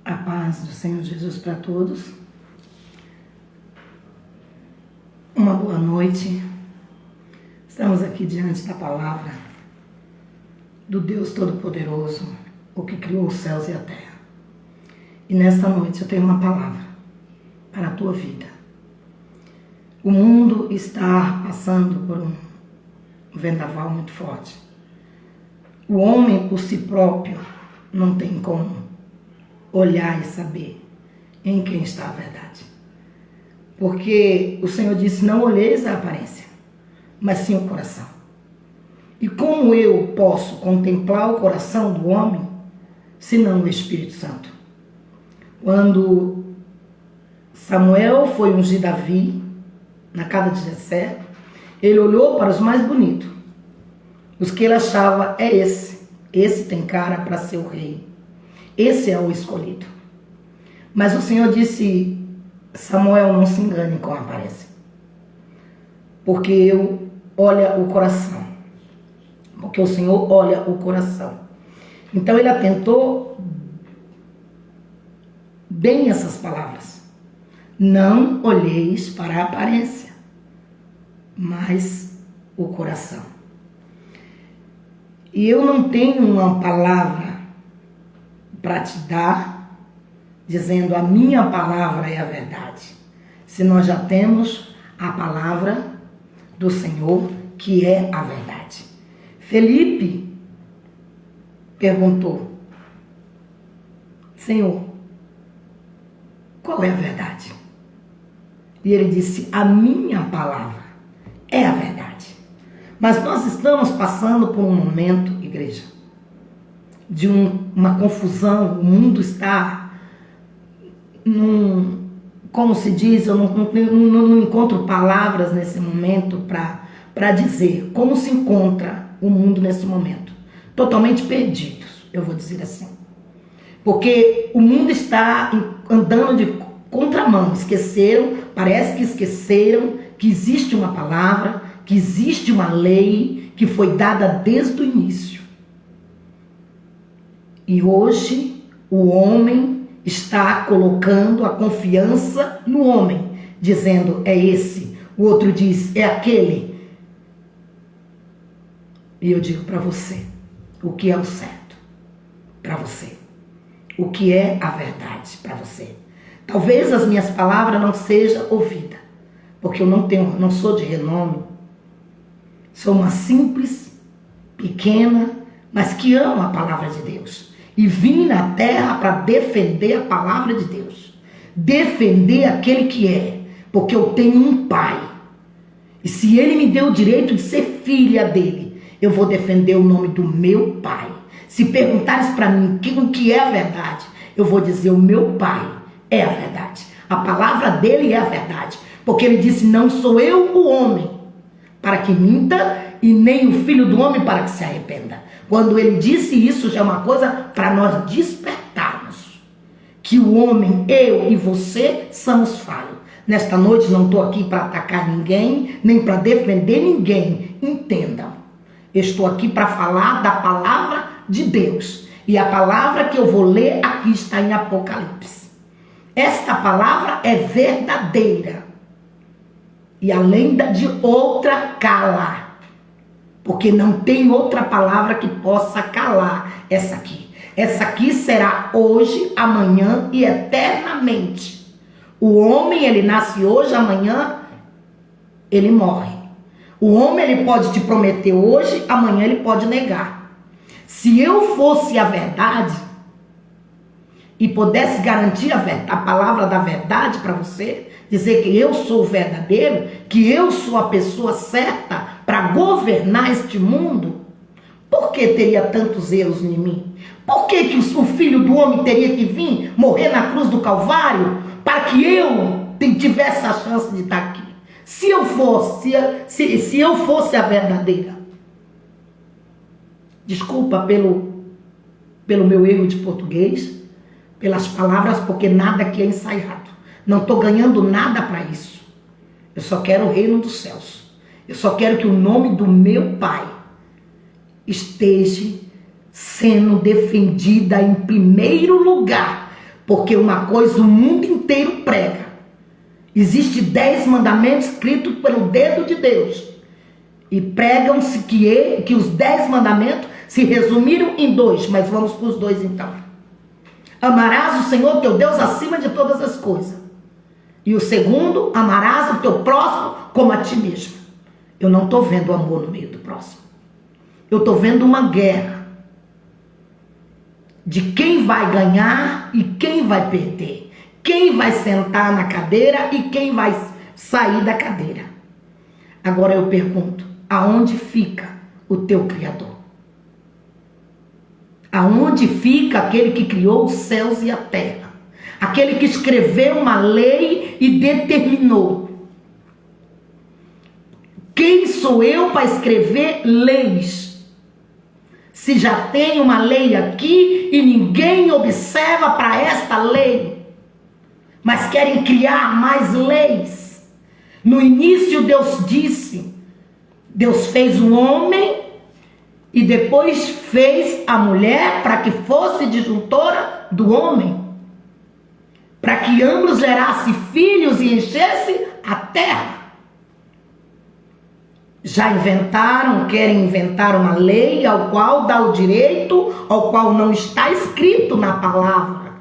A paz do Senhor Jesus para todos. Uma boa noite. Estamos aqui diante da palavra do Deus Todo-Poderoso, o que criou os céus e a terra. E nesta noite eu tenho uma palavra para a tua vida. O mundo está passando por um vendaval muito forte. O homem por si próprio não tem como olhar e saber em quem está a verdade. Porque o Senhor disse, não olheis a aparência, mas sim o coração. E como eu posso contemplar o coração do homem, senão o Espírito Santo? Quando Samuel foi ungir Davi, na casa de Jessé, ele olhou para os mais bonitos. Os que ele achava, esse tem cara para ser o rei. Esse é o escolhido. Mas o Senhor disse, Samuel, não se engane com a aparência. Porque eu olho o coração. Porque o Senhor olha o coração. Então ele atentou bem essas palavras. Não olheis para a aparência, mas o coração. E eu não tenho uma palavra para te dar, dizendo a minha palavra é a verdade. Se nós já temos a palavra do Senhor, que é a verdade. Felipe perguntou, Senhor, qual é a verdade? E ele disse, a minha palavra é a verdade. Mas nós estamos passando por um momento, igreja, de uma confusão. O mundo está como se diz, eu não encontro palavras nesse momento para dizer como se encontra o mundo nesse momento. Totalmente perdidos, eu vou dizer assim. Porque o mundo está andando de contramão, parece que esqueceram que existe uma palavra, que existe uma lei que foi dada desde o início. E hoje o homem está colocando a confiança no homem, dizendo é esse, o outro diz é aquele. E eu digo para você, o que é o certo para você? O que é a verdade para você? Talvez as minhas palavras não sejam ouvidas, porque eu não sou de renome. Sou uma simples, pequena, mas que ama a palavra de Deus. E vim na terra para defender a palavra de Deus. Defender aquele que é, porque eu tenho um pai. E se ele me deu o direito de ser filha dele, eu vou defender o nome do meu pai. Se perguntares para mim o que é a verdade, eu vou dizer o meu pai é a verdade. A palavra dele é a verdade. Porque ele disse, não sou eu o homem para que minta e nem o filho do homem para que se arrependa. Quando ele disse isso, já é uma coisa para nós despertarmos. Que o homem, eu e você, somos falhos. Nesta noite não estou aqui para atacar ninguém, nem para defender ninguém. Entendam. Eu estou aqui para falar da palavra de Deus. E a palavra que eu vou ler aqui está em Apocalipse. Esta palavra é verdadeira. E além de outra, cala. Porque não tem outra palavra que possa calar essa aqui. Essa aqui será hoje, amanhã e eternamente. O homem, ele nasce hoje, amanhã ele morre. O homem, ele pode te prometer hoje, amanhã ele pode negar. Se eu fosse a verdade e pudesse garantir a palavra da verdade para você, dizer que eu sou o verdadeiro, que eu sou a pessoa certa para governar este mundo, por que teria tantos erros em mim? Por que o filho do homem teria que vir morrer na cruz do Calvário para que eu tivesse a chance de estar aqui? Se eu fosse a verdadeira. Desculpa pelo meu erro de português, pelas palavras, porque nada aqui é ensaiado. Não estou ganhando nada para isso. Eu só quero o reino dos céus. Eu só quero que o nome do meu Pai esteja sendo defendida em primeiro lugar Porque uma coisa o mundo inteiro prega. Existe 10 mandamentos escritos pelo dedo de Deus. E pregam-se que os 10 mandamentos se resumiram em 2. Mas vamos para os 2 então. Amarás o Senhor teu Deus acima de todas as coisas. E o segundo, amarás o teu próximo como a ti mesmo. Eu não estou vendo amor no meio do próximo. Eu estou vendo uma guerra de quem vai ganhar e quem vai perder. Quem vai sentar na cadeira e quem vai sair da cadeira. Agora eu pergunto, aonde fica o teu Criador? Aonde fica aquele que criou os céus e a terra? Aquele que escreveu uma lei e determinou. Quem sou eu para escrever leis? Se já tem uma lei aqui e ninguém observa para esta lei, mas querem criar mais leis. No início Deus disse, Deus fez o homem e depois fez a mulher para que fosse disjuntora do homem, para que ambos gerassem filhos e enchessem a terra. Já inventaram, querem inventar uma lei ao qual dá o direito, ao qual não está escrito na palavra.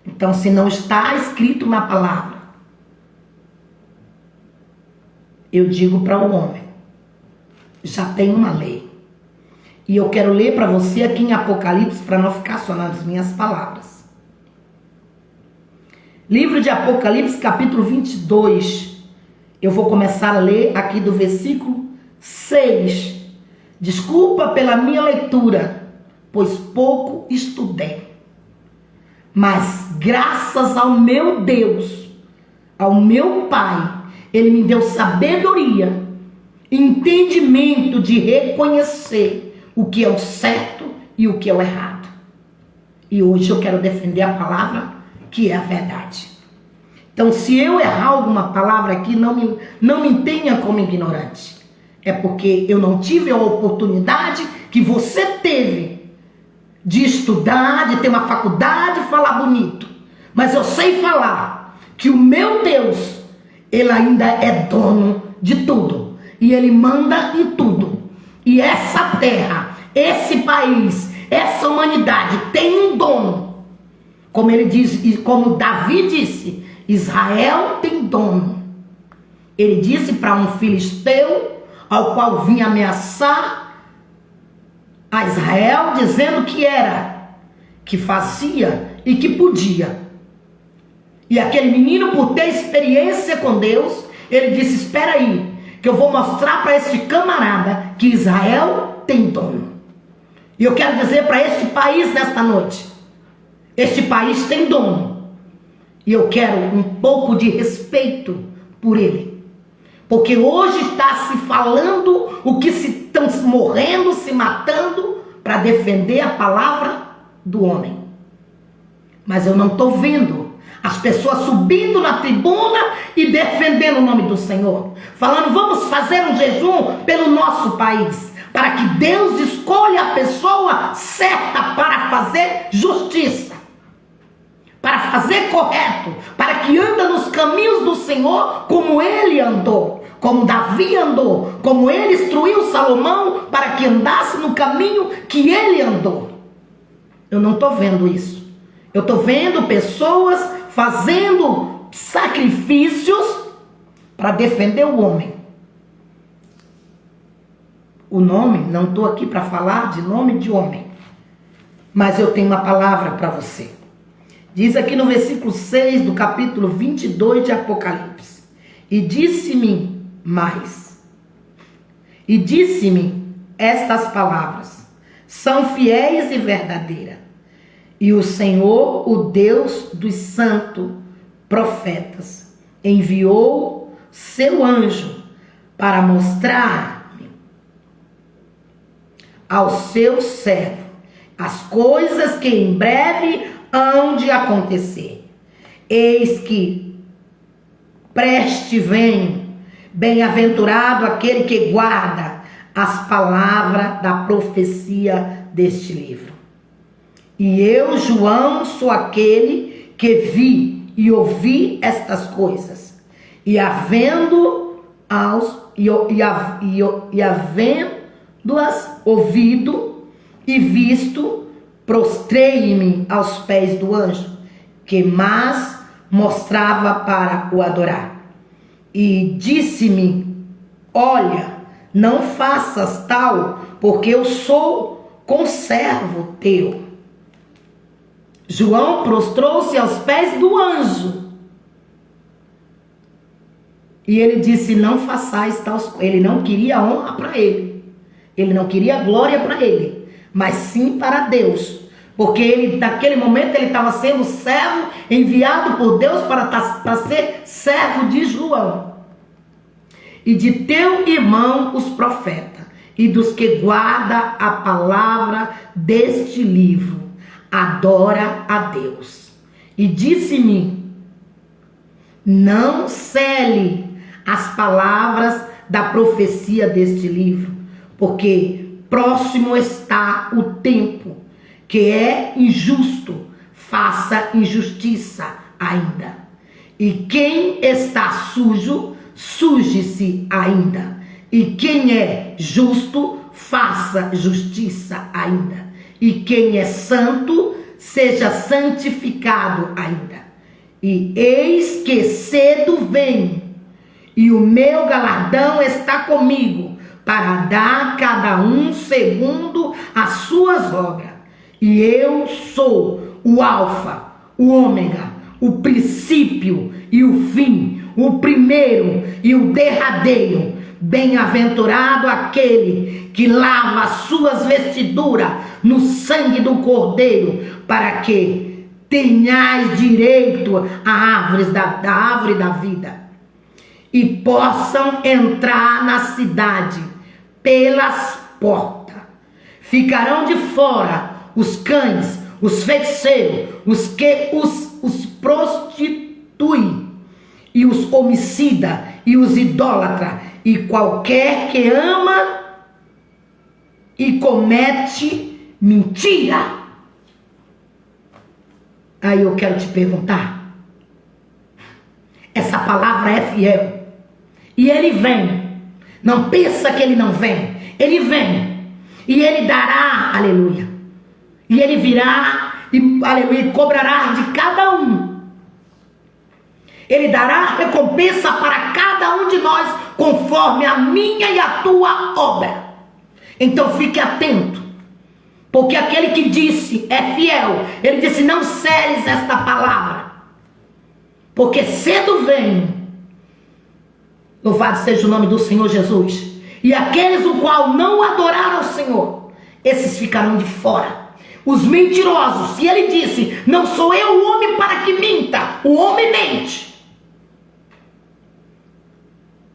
Então, se não está escrito na palavra, eu digo para o homem, já tem uma lei. E eu quero ler para você aqui em Apocalipse, para não ficar só nas minhas palavras. Livro de Apocalipse, capítulo 22. Eu vou começar a ler aqui do versículo 6. Desculpa pela minha leitura, pois pouco estudei. Mas graças ao meu Deus, ao meu Pai, Ele me deu sabedoria, entendimento de reconhecer o que é o certo e o que é o errado. E hoje eu quero defender a palavra que é a verdade. Então, se eu errar alguma palavra aqui, não me tenha como ignorante. É porque eu não tive a oportunidade que você teve de estudar, de ter uma faculdade, falar bonito. Mas eu sei falar que o meu Deus, Ele ainda é dono de tudo. E Ele manda em tudo. E essa terra, esse país, essa humanidade tem um dono. Como ele diz, e como Davi disse, Israel tem dono. Ele disse para um filisteu, ao qual vinha ameaçar a Israel, dizendo que era, que fazia e que podia. E aquele menino, por ter experiência com Deus, ele disse, espera aí, que eu vou mostrar para este camarada que Israel tem dono. E eu quero dizer para este país nesta noite, este país tem dono. E eu quero um pouco de respeito por ele. Porque hoje está se falando o que se estão morrendo, se matando para defender a palavra do homem. Mas eu não estou vendo as pessoas subindo na tribuna e defendendo o nome do Senhor. Falando, vamos fazer um jejum pelo nosso país. Para que Deus escolha a pessoa certa para fazer justiça. Para fazer correto. Para que anda nos caminhos do Senhor como ele andou. Como Davi andou. Como ele instruiu Salomão para que andasse no caminho que ele andou. Eu não estou vendo isso. Eu estou vendo pessoas fazendo sacrifícios para defender o homem. O nome, não estou aqui para falar de nome de homem, mas eu tenho uma palavra para você. Diz aqui no versículo 6 do capítulo 22 de Apocalipse, e disse-me mais, e disse-me estas palavras, são fiéis e verdadeiras, e o Senhor, o Deus dos santos profetas, enviou seu anjo para mostrar ao seu servo as coisas que em breve hão de acontecer. Eis que preste venho, bem-aventurado aquele que guarda as palavras da profecia deste livro. E eu, João, sou aquele que vi e ouvi estas coisas, e havendo-as ouvido e visto, prostrei-me aos pés do anjo, que mais mostrava para o adorar. E disse-me: olha, não faças tal, porque eu sou conservo teu. João prostrou-se aos pés do anjo. E ele disse: não façais tal. Ele não queria honra para ele. Ele não queria glória para ele, mas sim para Deus. Porque ele, naquele momento, ele estava sendo servo, enviado por Deus para ser servo de João. E de teu irmão os profetas, e dos que guarda a palavra deste livro, adora a Deus. E disse-me: não cele as palavras da profecia deste livro, porque próximo está o tempo, que é injusto, faça injustiça ainda. E quem está sujo, suje-se ainda. E quem é justo, faça justiça ainda. E quem é santo, seja santificado ainda. E eis que cedo venho, e o meu galardão está comigo, para dar a cada um segundo as suas obras. E eu sou o Alfa, o Ômega, o princípio e o fim, o primeiro e o derradeiro. Bem-aventurado aquele que lava as suas vestiduras no sangue do Cordeiro, para que tenhais direito à árvore da vida, e possam entrar na cidade pelas portas. Ficarão de fora os cães, os feiticeiros, os que os prostituem, e os homicidas, e os idólatras, e qualquer que ama e comete mentira. Aí eu quero te perguntar, essa palavra é fiel, e ele vem. Não pensa que ele não vem. Ele vem, e ele dará, aleluia, e ele virá, e aleluia, cobrará de cada um. Ele dará recompensa para cada um de nós, conforme a minha e a tua obra. Então fique atento, porque aquele que disse é fiel. Ele disse: não celes esta palavra, porque cedo vem. Louvado seja o nome do Senhor Jesus. E aqueles o qual não adoraram ao Senhor, esses ficarão de fora. Os mentirosos. E ele disse: não sou eu o homem para que minta. O homem mente.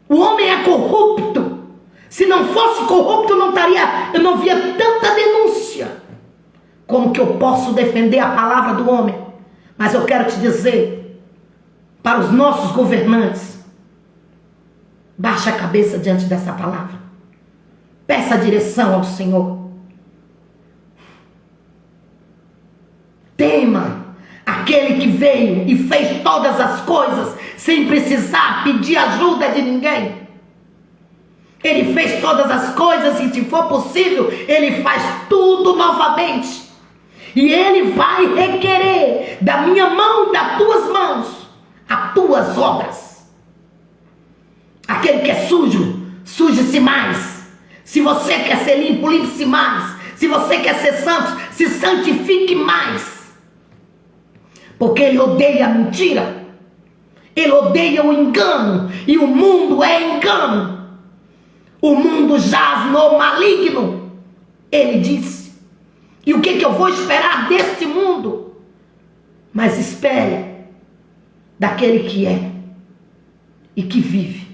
O homem é corrupto. Se não fosse corrupto, eu não via tanta denúncia. Como que eu posso defender a palavra do homem? Mas eu quero te dizer, para os nossos governantes, baixa a cabeça diante dessa palavra. Peça direção ao Senhor. Tema aquele que veio e fez todas as coisas sem precisar pedir ajuda de ninguém. Ele fez todas as coisas e, se for possível, ele faz tudo novamente. E ele vai requerer da minha mão e das tuas mãos as tuas obras. Aquele que é sujo, suje-se mais. Se você quer ser limpo, limpe-se mais. Se você quer ser santo, se santifique mais. Porque ele odeia a mentira. Ele odeia o engano. E o mundo é engano. O mundo jaz no maligno. Ele disse. E o que eu vou esperar deste mundo? Mas espere daquele que é, e que vive,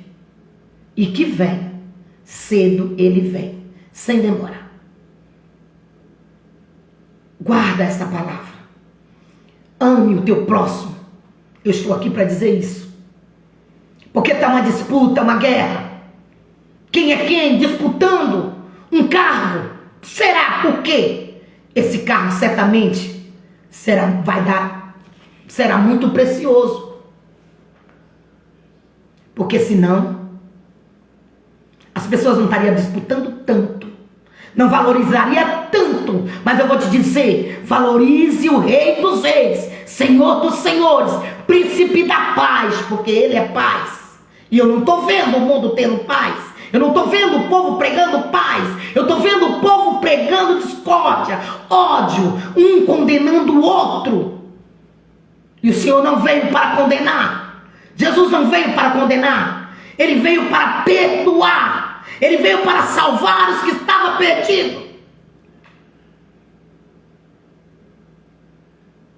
e que vem. Cedo ele vem, sem demorar. Guarda essa palavra. Ame o teu próximo. Eu estou aqui para dizer isso. Porque está uma disputa, uma guerra. Quem é quem disputando um cargo? Será por quê? Esse cargo certamente vai dar será muito precioso. Porque senão, as pessoas não estariam disputando tanto, não valorizaria tanto. Mas eu vou te dizer, valorize o Rei dos Reis, Senhor dos Senhores, Príncipe da Paz, porque Ele é paz. E eu não estou vendo o mundo tendo paz. Eu não estou vendo o povo pregando paz. Eu estou vendo o povo pregando discórdia, ódio, um condenando o outro. E o Senhor não veio para condenar. Jesus não veio para condenar. Ele veio para perdoar. Ele veio para salvar os que estavam perdidos.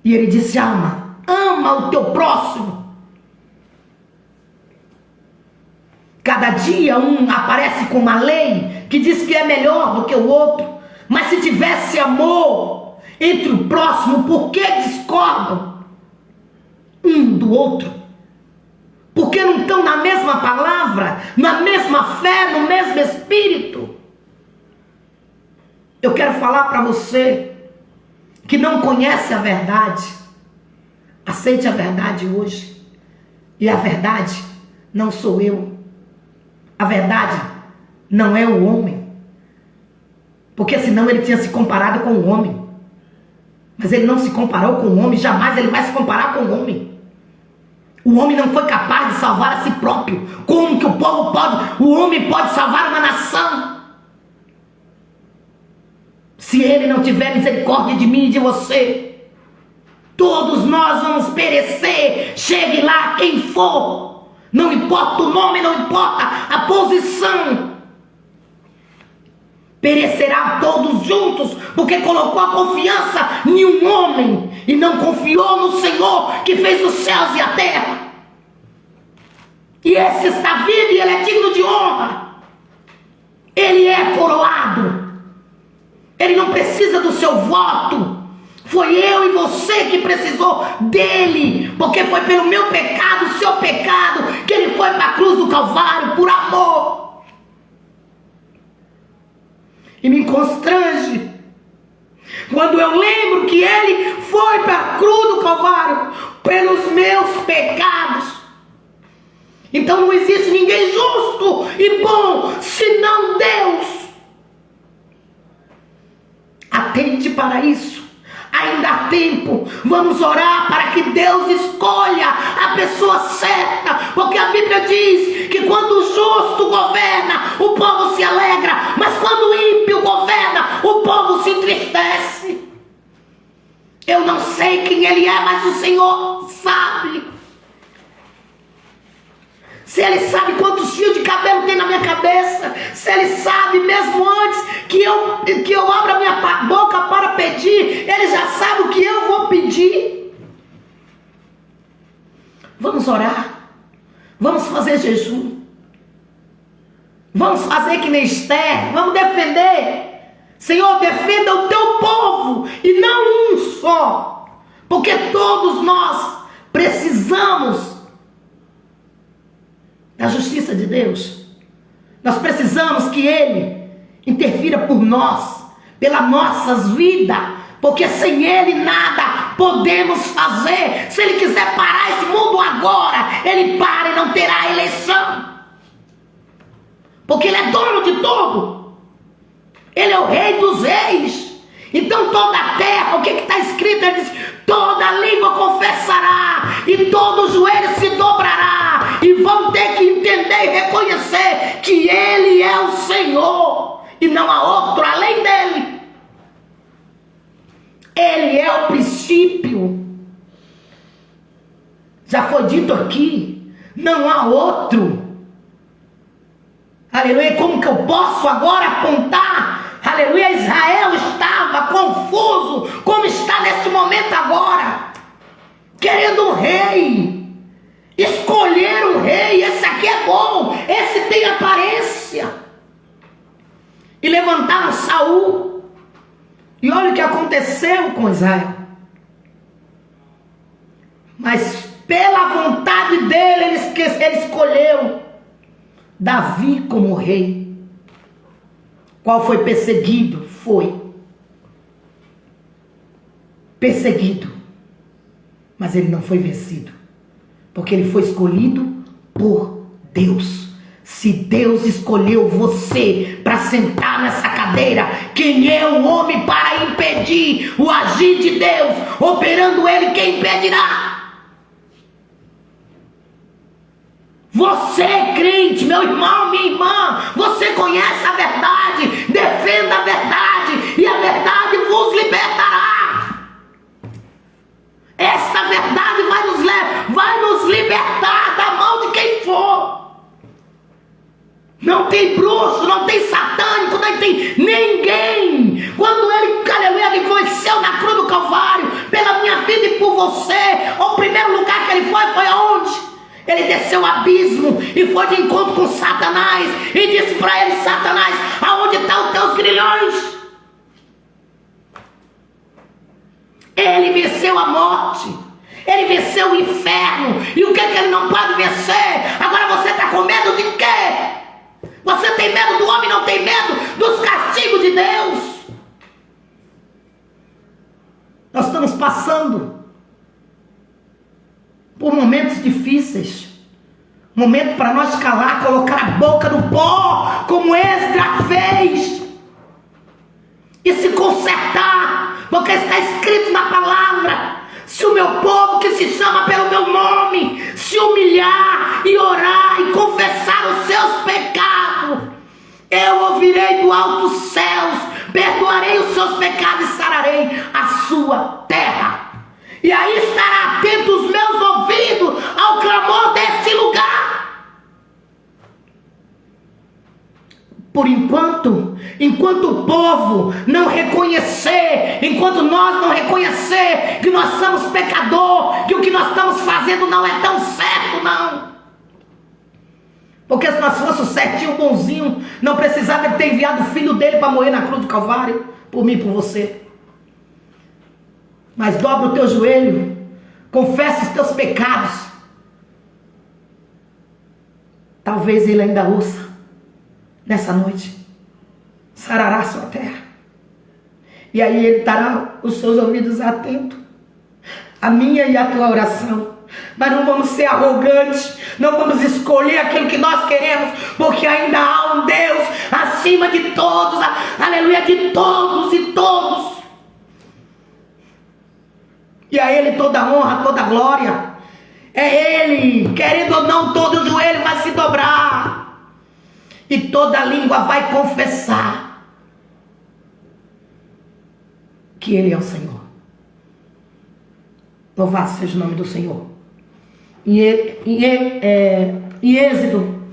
E ele disse: ama o teu próximo. Cada dia um aparece com uma lei que diz que é melhor do que o outro. Mas se tivesse amor entre o próximo, por que discordam um do outro? Porque não estão na mesma palavra, na mesma fé, no mesmo espírito? Eu quero falar para você que não conhece a verdade. Aceite a verdade hoje. E a verdade não sou eu. A verdade não é o homem. Porque senão ele tinha se comparado com o homem. Mas ele não se comparou com o homem. Jamais ele vai se comparar com o homem. O homem não foi capaz de salvar a si próprio. Como que o povo pode? O homem pode salvar uma nação? Se ele não tiver misericórdia de mim e de você, todos nós vamos perecer. Chegue lá quem for. Não importa o nome, não importa a posição. Perecerá todos juntos, porque colocou a confiança em um homem e não confiou no Senhor que fez os céus e a terra. E esse está vivo e ele é digno de honra. Ele é coroado. Ele não precisa do seu voto. Foi eu e você que precisou dele, porque foi pelo meu pecado, o seu pecado, que ele foi para a cruz do Calvário, por amor. E me constrange quando eu lembro que ele foi para a cruz do Calvário pelos meus pecados. Então não existe ninguém justo e bom senão Deus. Atente para isso. Ainda há tempo. Vamos orar para que Deus escolha a pessoa certa. Porque a Bíblia diz que quando o justo governa, o povo se alegra. Mas quando o ímpio governa, o povo se entristece. Eu não sei quem ele é, mas o Senhor sabe. Se ele sabe quantos fios de cabelo tem na minha cabeça, se ele sabe mesmo antes que eu abra minha boca para pedir, ele já sabe o que eu vou pedir. Vamos orar, vamos fazer jejum, vamos fazer que nem Esther, vamos defender. Senhor, defenda o teu povo e não um só, porque todos nós precisamos da justiça de Deus. Nós precisamos que Ele interfira por nós, pelas nossas vidas, porque sem Ele nada podemos fazer. Se Ele quiser parar esse mundo agora, Ele para e não terá eleição, porque Ele é dono de tudo. Ele é o Rei dos Reis. Então toda a terra, o que está escrito? Ele diz: toda língua confessará e todo joelho se dobrará, e vão ter que entender e reconhecer que Ele é o Senhor e não há outro além dele. Ele é o princípio. Já foi dito aqui, não há outro. Aleluia. Como que eu posso agora apontar? Aleluia. Israel estava confuso, como está neste momento agora, querendo um rei. Escolher um rei. Esse aqui é bom, esse tem aparência. E levantaram Saul. E olha o que aconteceu com Israel. Mas pela vontade dele, ele escolheu Davi como rei. Qual foi perseguido? Foi perseguido. Mas ele não foi vencido, porque ele foi escolhido por Deus. Se Deus escolheu você para sentar nessa cadeira, quem é o homem para impedir o agir de Deus? Operando ele, quem impedirá? Você, crente, meu irmão, minha irmã, você conhece a verdade, defenda a verdade e a verdade vos libertará. Esta verdade vai nos libertar da mão de quem for. Não tem bruxo, não tem satânico, não tem ninguém. Quando ele, aleluia, ele venceu na cruz do Calvário, pela minha vida e por você, o primeiro lugar que ele foi aonde? Ele desceu o abismo e foi de encontro com Satanás e disse para ele: Satanás, aonde estão os teus grilhões? Ele venceu a morte, ele venceu o inferno. E o que ele não pode vencer? Agora você está com medo de quê? Você tem medo do homem, não tem medo dos castigos de Deus. Nós estamos passando por momentos difíceis. Momento para nós calar, colocar a boca no pó, como Esdras fez, e se consertar, porque está escrito na palavra: se o meu povo que se chama pelo meu nome se humilhar e orar e confessar os seus pecados, eu ouvirei do alto dos céus, perdoarei os seus pecados e sararei a sua terra. E aí estará atento os meus ouvidos ao clamor deste lugar. Por enquanto o povo não reconhecer, enquanto nós não reconhecer que nós somos pecador, que o que nós estamos fazendo não é tão certo, não. Porque se nós fôssemos certinho, bonzinho, não precisava de ter enviado o filho dele para morrer na cruz do Calvário, por mim e por você. Mas dobra o teu joelho, confessa os teus pecados. Talvez ele ainda ouça nessa noite, sarará a sua terra. E aí ele estará os seus ouvidos atentos a minha e a tua oração. Mas não vamos ser arrogantes, não vamos escolher aquilo que nós queremos, porque ainda há um Deus acima de todos, aleluia, de todos e todos. E a ele toda honra, toda glória. É ele, querendo ou não, todo joelho vai se dobrar e toda língua vai confessar que ele é o Senhor. Louvado seja o nome do Senhor. Em Êxodo,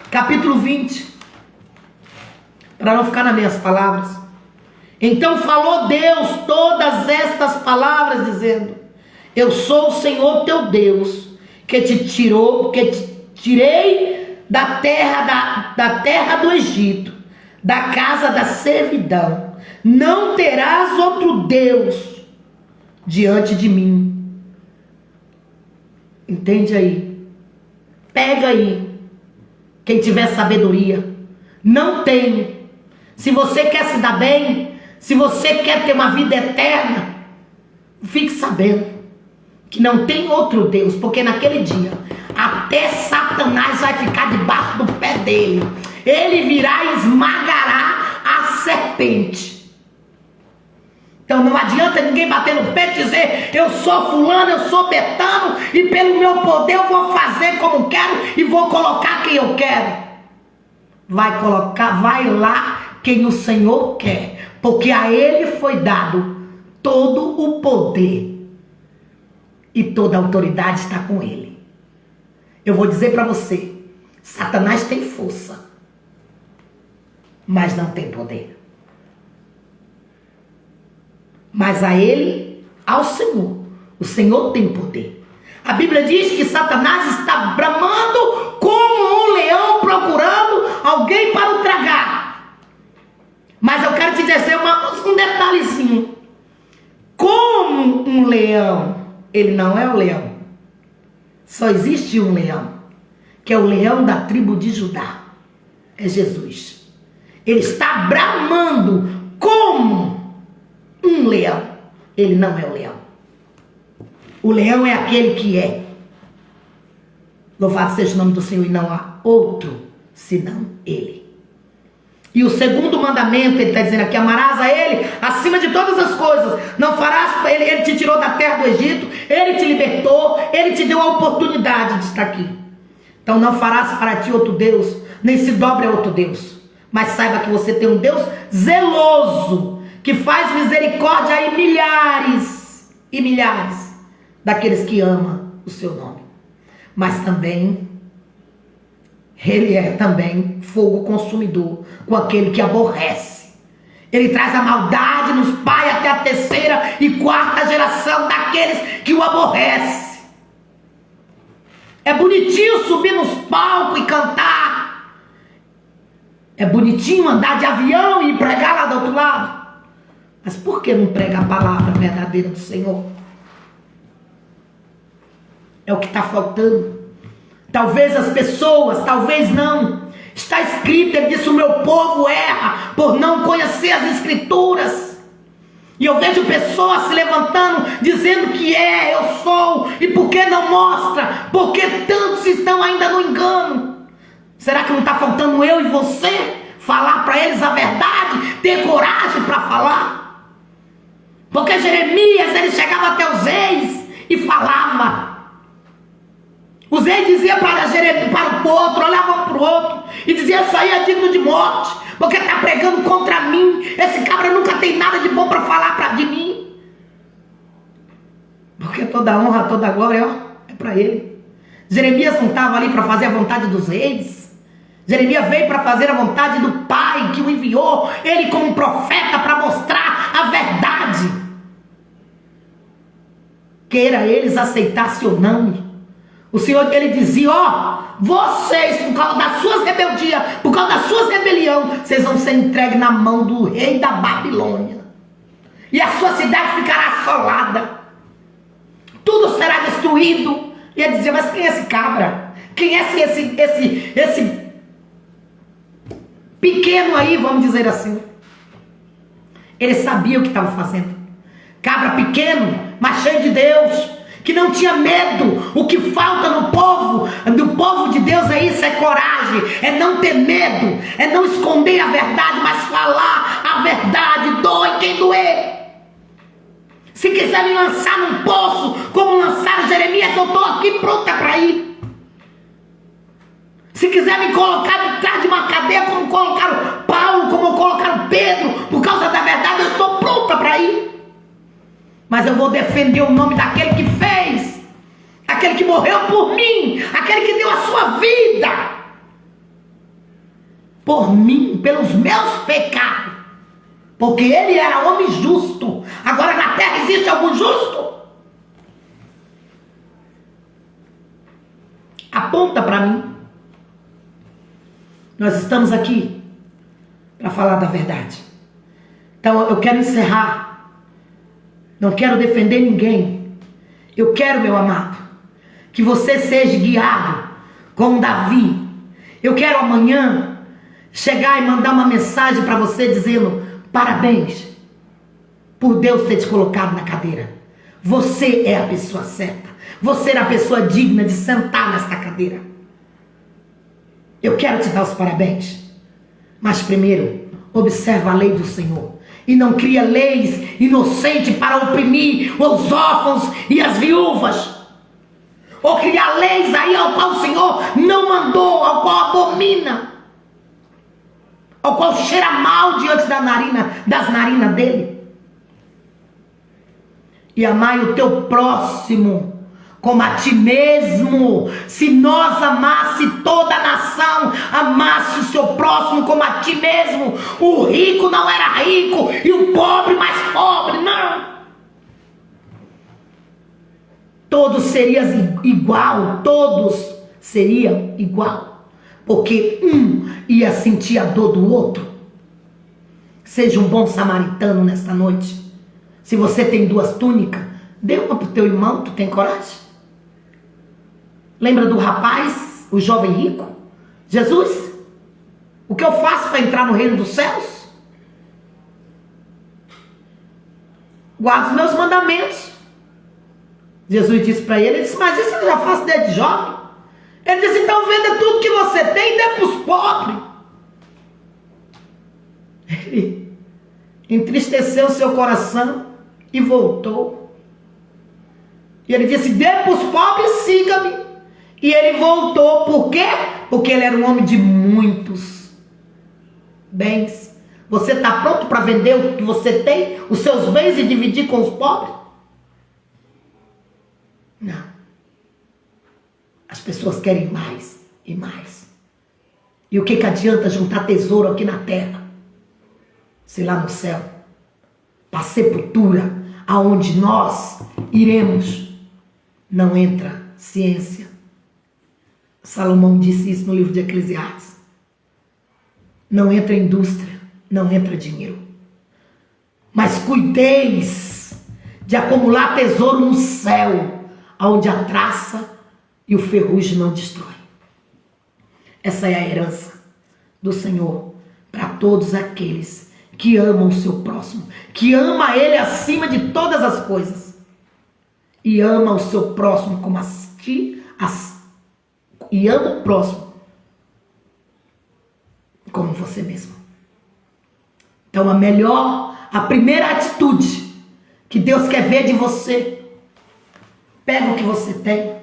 capítulo 20, para não ficar nas minhas palavras. Então falou Deus todas estas palavras, dizendo: eu sou o Senhor teu Deus, que te tirei da terra do Egito, da casa da servidão. Não terás outro Deus diante de mim. Entende aí? Pega aí. Quem tiver sabedoria. Não tem. Se você quer se dar bem, se você quer ter uma vida eterna, fique sabendo que não tem outro Deus, porque naquele dia até Satanás vai ficar debaixo do pé dele. Ele virá e esmagará a serpente. Então não adianta ninguém bater no peito e dizer: eu sou fulano, eu sou betano, e pelo meu poder eu vou fazer como quero e vou colocar quem eu quero. Vai colocar, vai lá quem o Senhor quer, porque a ele foi dado todo o poder e toda a autoridade está com ele. Eu vou dizer para você: Satanás tem força, mas não tem poder. Mas a ele, ao Senhor, o Senhor tem poder. A Bíblia diz que Satanás está bramando como um leão procurando alguém para o tragar. Mas eu quero te dizer um detalhezinho. Como um leão, ele não é o leão. Só existe um leão, que é o leão da tribo de Judá. É Jesus. Ele está bramando como um leão. Ele não é o leão. O leão é aquele que é. Louvado seja o nome do Senhor, e não há outro senão Ele. E o segundo mandamento, ele está dizendo aqui: amarás a Ele acima de todas as coisas. Não farás, ele te tirou da terra do Egito, Ele te libertou, Ele te deu a oportunidade de estar aqui. Então não farás para ti outro Deus, nem se dobre a outro Deus. Mas saiba que você tem um Deus zeloso, que faz misericórdia a milhares e milhares daqueles que amam o seu nome. Mas também, Ele é também fogo consumidor com aquele que aborrece. Ele traz a maldade nos pai até a terceira e quarta geração daqueles que o aborrecem. É bonitinho subir nos palcos e cantar. É bonitinho andar de avião e pregar lá do outro lado. Mas por que não prega a palavra verdadeira do Senhor? É o que está faltando. Talvez as pessoas, talvez não. Está escrito, ele disse: o meu povo erra por não conhecer as escrituras. E eu vejo pessoas se levantando, dizendo que eu sou, e por que não mostra? Porque tantos estão ainda no engano. Será que não está faltando eu e você falar para eles a verdade, ter coragem para falar? Porque Jeremias, ele chegava até os reis e falava. Os reis diziam para Jeremias, para o outro, olhavam para o outro e diziam: isso aí é digno de morte, porque está pregando contra mim. Esse cabra nunca tem nada de bom para falar de mim. Porque toda honra, toda glória é para ele. Jeremias não estava ali para fazer a vontade dos reis. Jeremias veio para fazer a vontade do Pai que o enviou, ele como profeta, para mostrar a verdade. Queira eles aceitassem ou não. O Senhor, ele dizia: vocês, por causa das suas rebeldias, por causa das suas rebeliões, vocês vão ser entregues na mão do rei da Babilônia. E a sua cidade ficará assolada. Tudo será destruído. E ele dizia: mas quem é esse cabra? Quem é esse pequeno aí, vamos dizer assim? Ele sabia o que estava fazendo. Cabra pequeno, mas cheio de Deus, que não tinha medo. O que falta no povo, do povo de Deus é isso, é coragem, é não ter medo, é não esconder a verdade, mas falar a verdade, doe quem doer. Se quiser me lançar num poço, como lançaram Jeremias, eu estou aqui pronta para ir. Se quiser me colocar de trás de uma cadeia, como colocaram Paulo, como colocaram Pedro, por causa da verdade, eu estou pronta para ir. Mas eu vou defender o nome daquele que fez, aquele que morreu por mim, aquele que deu a sua vida por mim, pelos meus pecados, porque ele era homem justo. Agora na terra existe algum justo? Aponta para mim. Nós estamos aqui para falar da verdade. Então eu quero encerrar. Não quero defender ninguém. Eu quero, meu amado, que você seja guiado como Davi. Eu quero amanhã chegar e mandar uma mensagem para você dizendo: parabéns por Deus ter te colocado na cadeira. Você é a pessoa certa. Você é a pessoa digna de sentar nesta cadeira. Eu quero te dar os parabéns. Mas primeiro, observa a lei do Senhor. E não cria leis inocentes para oprimir os órfãos e as viúvas. Ou criar leis aí ao qual o Senhor não mandou, ao qual abomina, ao qual cheira mal diante das narinas dele. E amai o teu próximo como a ti mesmo. Se nós amasse toda a nação, amasse o seu próximo como a ti mesmo. O rico não era rico e o pobre mais pobre, não. Todos seriam igual, todos seriam igual, porque um ia sentir a dor do outro. Seja um bom samaritano nesta noite. Se você tem 2 túnicas, dê uma para o teu irmão. Tu tem coragem? Lembra do rapaz, o jovem rico? Jesus, o que eu faço para entrar no reino dos céus? Guardo os meus mandamentos. Jesus disse para ele, mas isso eu já faço desde jovem. Ele disse, então venda tudo que você tem e dê para os pobres. Ele entristeceu seu coração e voltou. E ele disse, dê para os pobres, siga-me. E ele voltou, por quê? Porque ele era um homem de muitos bens. Você está pronto para vender o que você tem, os seus bens, e dividir com os pobres? Não. As pessoas querem mais e mais. E o que adianta juntar tesouro aqui na terra, se lá no céu, para a sepultura, aonde nós iremos, não entra ciência. Salomão disse isso no livro de Eclesiastes. Não entra indústria, não entra dinheiro. Mas cuideis de acumular tesouro no céu, onde a traça e o ferrugem não destrói. Essa é a herança do Senhor para todos aqueles que amam o seu próximo, que ama Ele acima de todas as coisas e ama o seu próximo como e ama o próximo como você mesmo. Então a primeira atitude que Deus quer ver de você, pega o que você tem,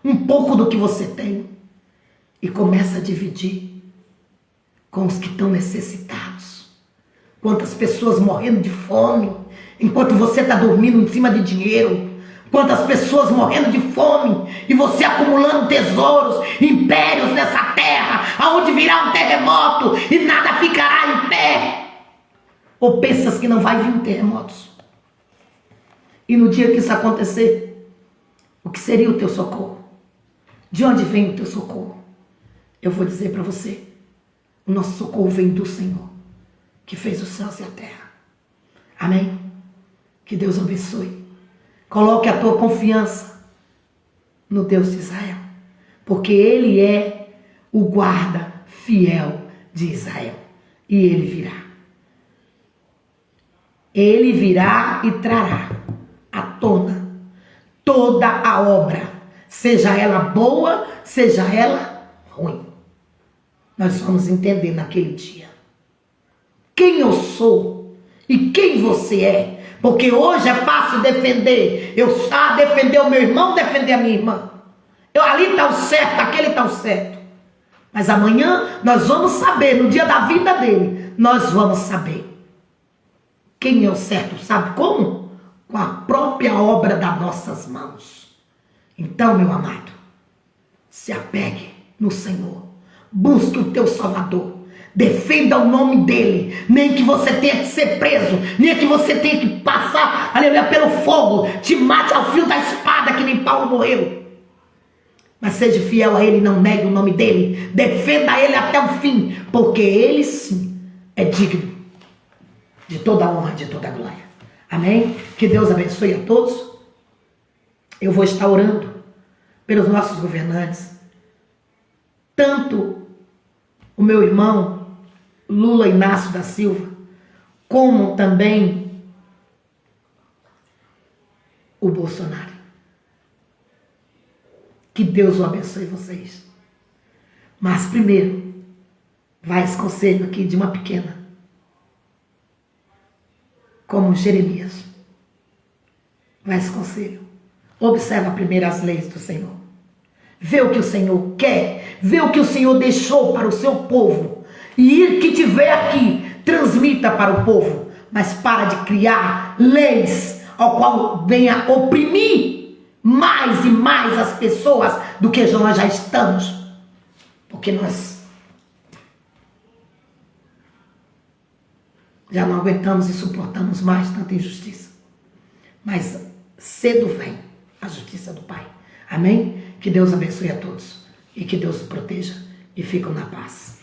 um pouco do que você tem, e começa a dividir com os que estão necessitados. Quantas pessoas morrendo de fome, enquanto você está dormindo em cima de dinheiro. Quantas pessoas morrendo de fome e você acumulando tesouros, impérios nessa terra, aonde virá um terremoto e nada ficará em pé. Ou pensas que não vai vir terremotos? E no dia que isso acontecer, o que seria o teu socorro? De onde vem o teu socorro? Eu vou dizer para você, o nosso socorro vem do Senhor, que fez os céus e a terra. Amém? Que Deus abençoe. Coloque a tua confiança no Deus de Israel, porque Ele é o guarda fiel de Israel. E Ele virá. Ele virá e trará à tona toda a obra, seja ela boa, seja ela ruim. Nós vamos entender naquele dia quem eu sou e quem você é. Porque hoje é fácil defender. Defender o meu irmão, defender a minha irmã. Ali está o certo, aquele está o certo. Mas amanhã nós vamos saber, no dia da vida dele, nós vamos saber quem é o certo. Sabe como? Com a própria obra das nossas mãos. Então, meu amado, se apegue no Senhor. Busque o teu Salvador. Defenda o nome dele, nem que você tenha que ser preso, nem que você tenha que passar, aleluia, pelo fogo, te mate ao fio da espada, que nem Paulo morreu. Mas seja fiel a ele, não negue o nome dele, defenda ele até o fim, porque ele sim é digno de toda a honra e de toda a glória. Amém? Que Deus abençoe a todos. Eu vou estar orando pelos nossos governantes, tanto o meu irmão Lula Inácio da Silva, como também o Bolsonaro. Que Deus o abençoe vocês. Mas primeiro, vai esse conselho aqui de uma pequena, como Jeremias. Vai esse conselho. Observa primeiro as leis do Senhor. Vê o que o Senhor quer. Vê o que o Senhor deixou para o seu povo. E que tiver aqui, transmita para o povo. Mas para de criar leis ao qual venha oprimir mais e mais as pessoas do que nós já estamos. Porque nós já não aguentamos e suportamos mais tanta injustiça. Mas cedo vem a justiça do Pai. Amém? Que Deus abençoe a todos. E que Deus os proteja. E fiquem na paz.